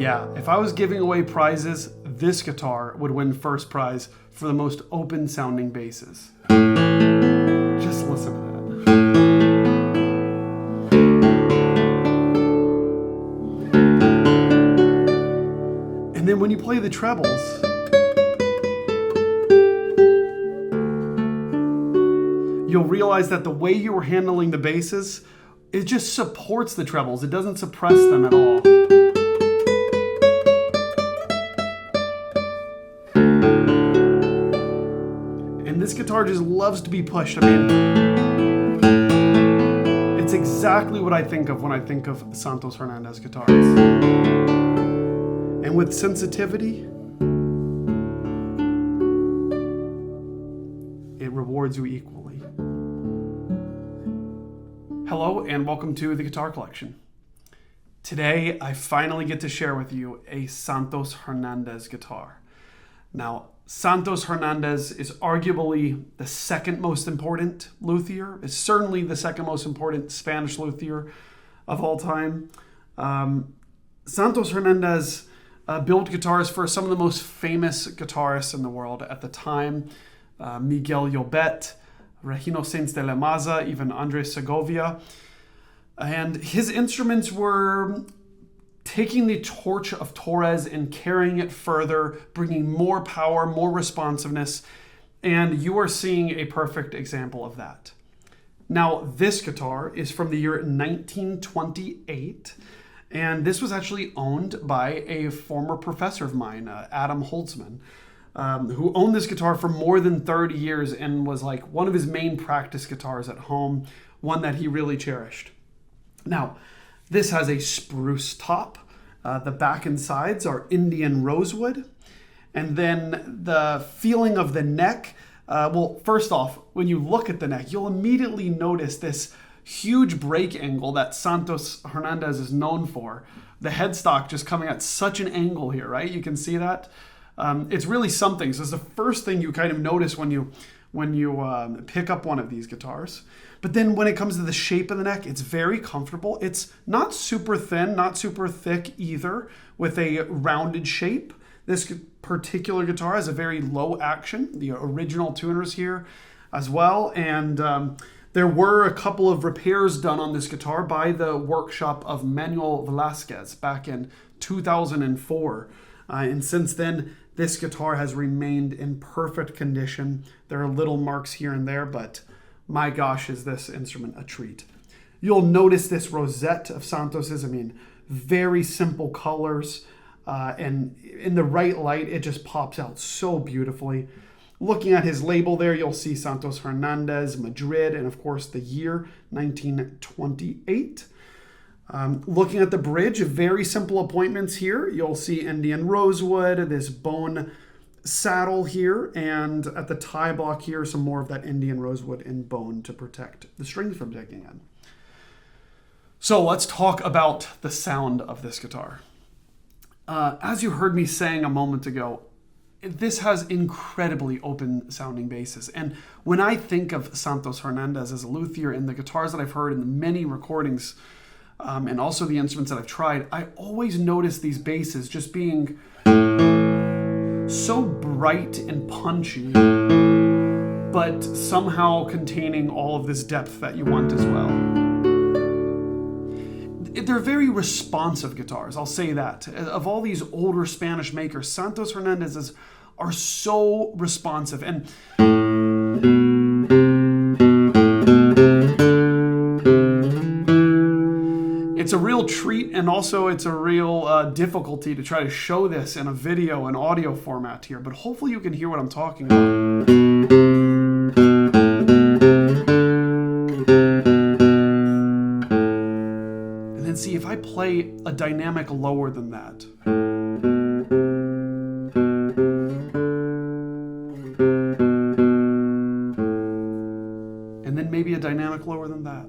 Yeah, if I was giving away prizes, this guitar would win first prize for the most open sounding basses. Just listen to that. And then when you play the trebles, you'll realize that the way you were handling the basses, it just supports the trebles. It doesn't suppress them at all. And this guitar just loves to be pushed. I mean, it's exactly what I think of when I think of Santos Hernández guitars. And with sensitivity, it rewards you equally. Hello and welcome to the Guitar Collection. Today I finally get to share with you a Santos Hernández guitar. Now, Santos Hernández is arguably the second most important luthier. It's certainly the second most important Spanish luthier of all time. Santos Hernández built guitars for some of the most famous guitarists in the world at the time. Miguel Llobet, Regino Sainz de la Maza, even Andres Segovia. And his instruments were taking the torch of Torres and carrying it further, bringing more power, more responsiveness, and you are seeing a perfect example of that. Now, this guitar is from the year 1928, and this was actually owned by a former professor of mine, Adam Holzman, who owned this guitar for more than 30 years and was like one of his main practice guitars at home, one that he really cherished. Now, this has a spruce top. The back and sides are Indian rosewood. And then the feeling of the neck, well, first off, when you look at the neck, you'll immediately notice this huge break angle that Santos Hernández is known for. The headstock just coming at such an angle here, right? You can see that. It's really something. So it's the first thing you kind of notice when you pick up one of these guitars. But then when it comes to the shape of the neck, it's very comfortable. It's not super thin, not super thick either, with a rounded shape. This particular guitar has a very low action. The original tuners here as well. And there were a couple of repairs done on this guitar by the workshop of Manuel Velasquez back in 2004. And since then, this guitar has remained in perfect condition. There are little marks here and there, but my gosh, is this instrument a treat. You'll notice this rosette of Santos's. I mean, very simple colors. And in the right light, it just pops out so beautifully. Looking at his label there, you'll see Santos Hernández, Madrid, and of course the year, 1928. Looking at the bridge, very simple appointments here. You'll see Indian rosewood, this bone saddle here, and at the tie block here, some more of that Indian rosewood in bone to protect the strings from digging in. So let's talk about the sound of this guitar. As you heard me saying a moment ago, this has incredibly open sounding basses. And when I think of Santos Hernández as a luthier and the guitars that I've heard in the many recordings, and also the instruments that I've tried, I always notice these basses just being so bright and punchy, but somehow containing all of this depth that you want as well. They're very responsive guitars, I'll say that. Of all these older Spanish makers, Santos Hernández's are so responsive. And it's a real treat, and also it's a real difficulty to try to show this in a video and audio format here, but hopefully you can hear what I'm talking about. And then see if I play a dynamic lower than that. And then maybe a dynamic lower than that.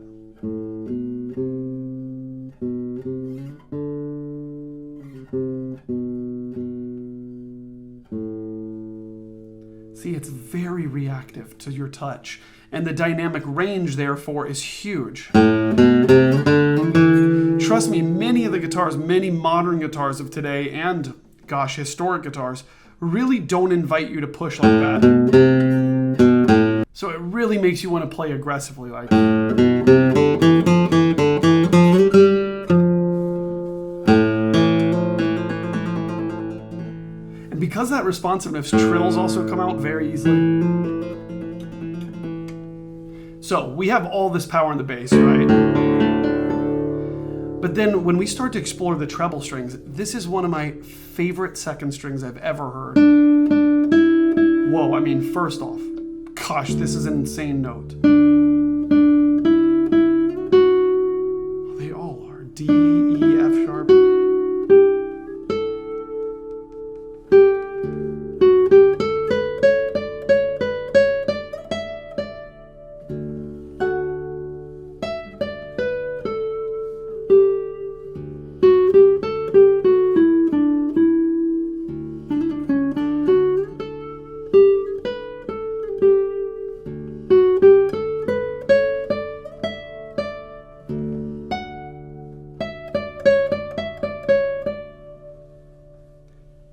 See, it's very reactive to your touch, and the dynamic range, therefore, is huge. trust me, many of the guitars, many modern guitars of today, and gosh, historic guitars, really don't invite you to push like that. So it really makes you want to play aggressively like and because that responsiveness, trills also come out very easily. So we have all this power in the bass, right? But then when we start to explore the treble strings, this is one of my favorite second strings I've ever heard. Whoa, I mean, first off, gosh, this is an insane note. They all are D, E, F sharp.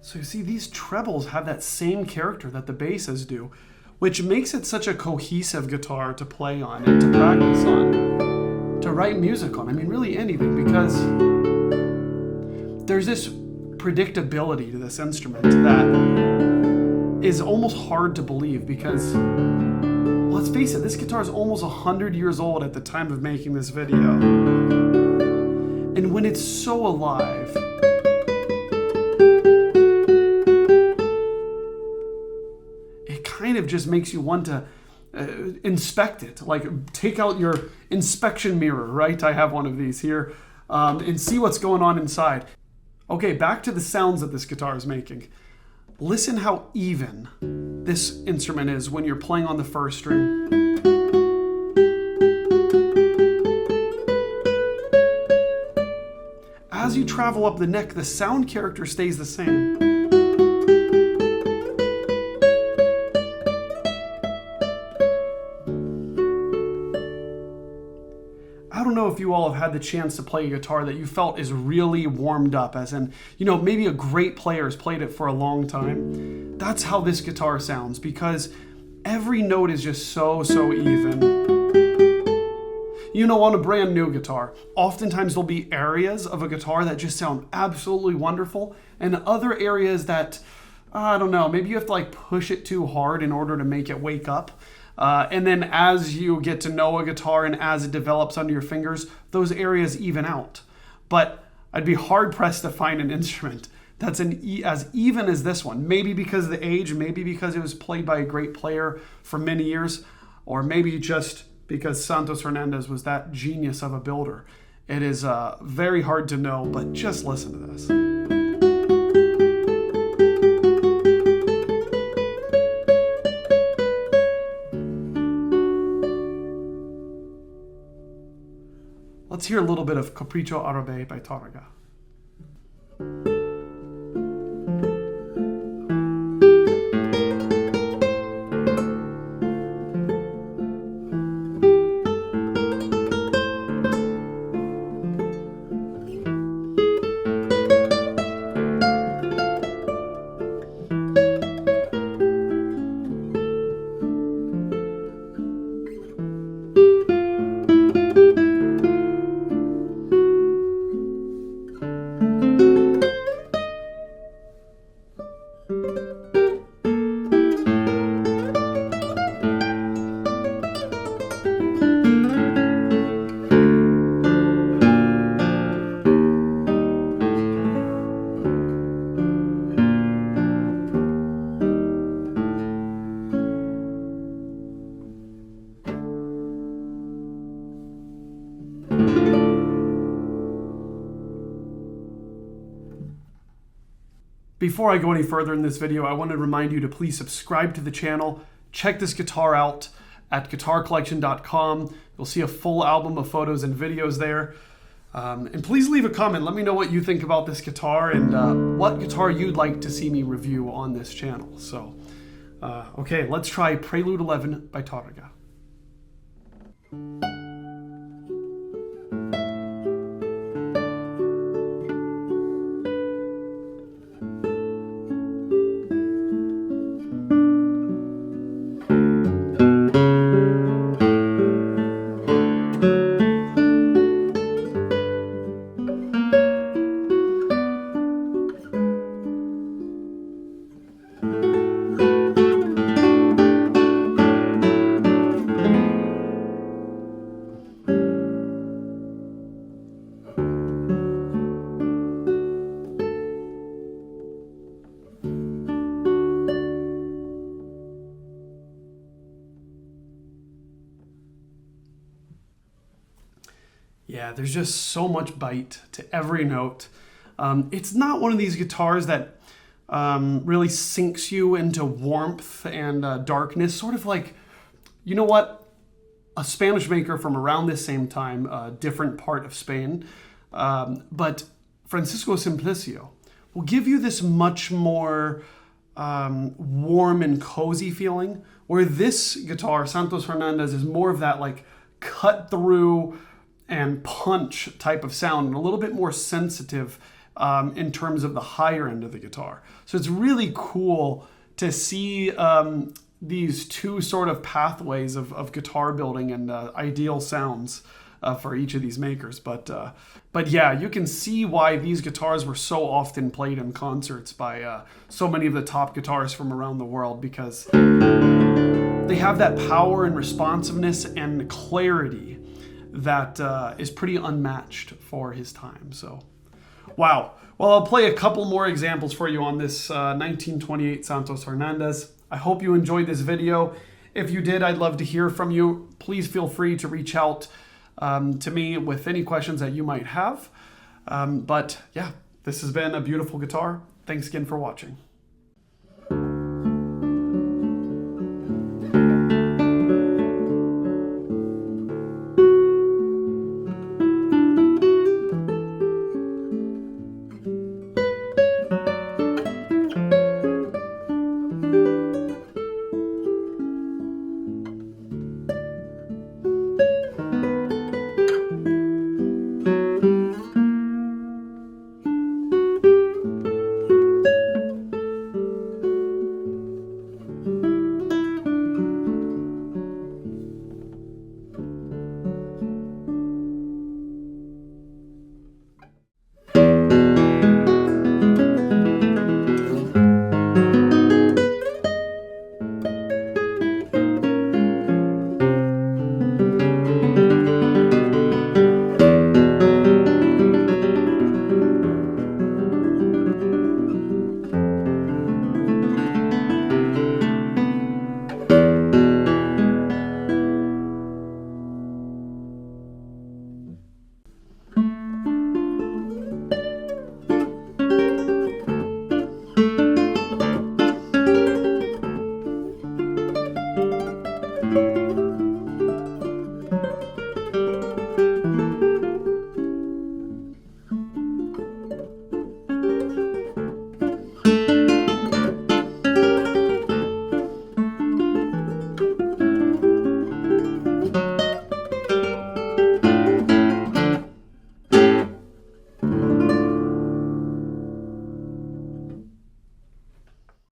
So you see, these trebles have that same character that the basses do, which makes it such a cohesive guitar to play on and to practice on, to write music on. I mean, really anything, because there's this predictability to this instrument that is almost hard to believe because, well, let's face it, this guitar is almost 100 years old at the time of making this video. And when it's so alive, kind of just makes you want to inspect it, like take out your inspection mirror, right? I have one of these here, and see what's going on inside. Okay, back to the sounds that this guitar is making. Listen how even this instrument is when you're playing on the first string. As you travel up the neck, the sound character stays the same. I don't know if you all have had the chance to play a guitar that you felt is really warmed up, as in, maybe a great player has played it for a long time. That's how this guitar sounds, because every note is just so even. On a brand new guitar, oftentimes there'll be areas of a guitar that just sound absolutely wonderful, and other areas that, I don't know, maybe you have to push it too hard in order to make it wake up. And then as you get to know a guitar and as it develops under your fingers, those areas even out. But I'd be hard-pressed to find an instrument that's as even as this one. Maybe because of the age, maybe because it was played by a great player for many years, or maybe just because Santos Hernández was that genius of a builder. It is very hard to know, but just listen to this. Let's hear a little bit of Capricho Árabe by Tárrega. Before I go any further in this video, I want to remind you to please subscribe to the channel. Check this guitar out at guitarcollection.com. You'll see a full album of photos and videos there. And please leave a comment. Let me know what you think about this guitar and what guitar you'd like to see me review on this channel. So, okay, let's try Prelude 11 by Tárrega. there's just so much bite to every note. It's not one of these guitars that really sinks you into warmth and darkness, sort of like, you know what? A Spanish maker from around this same time, a different part of Spain, but Francisco Simplicio will give you this much more warm and cozy feeling, where this guitar, Santos Hernández, is more of that like cut through and punch type of sound, and a little bit more sensitive in terms of the higher end of the guitar. So it's really cool to see these two sort of pathways of guitar building and ideal sounds for each of these makers. But yeah, you can see why these guitars were so often played in concerts by so many of the top guitarists from around the world, because they have that power and responsiveness and clarity that is pretty unmatched for his time. So, wow. Well, I'll play a couple more examples for you on this 1928 Santos Hernández. I hope you enjoyed this video. If you did, I'd love to hear from you. Please feel free to reach out to me with any questions that you might have. But yeah, this has been a beautiful guitar. Thanks again for watching.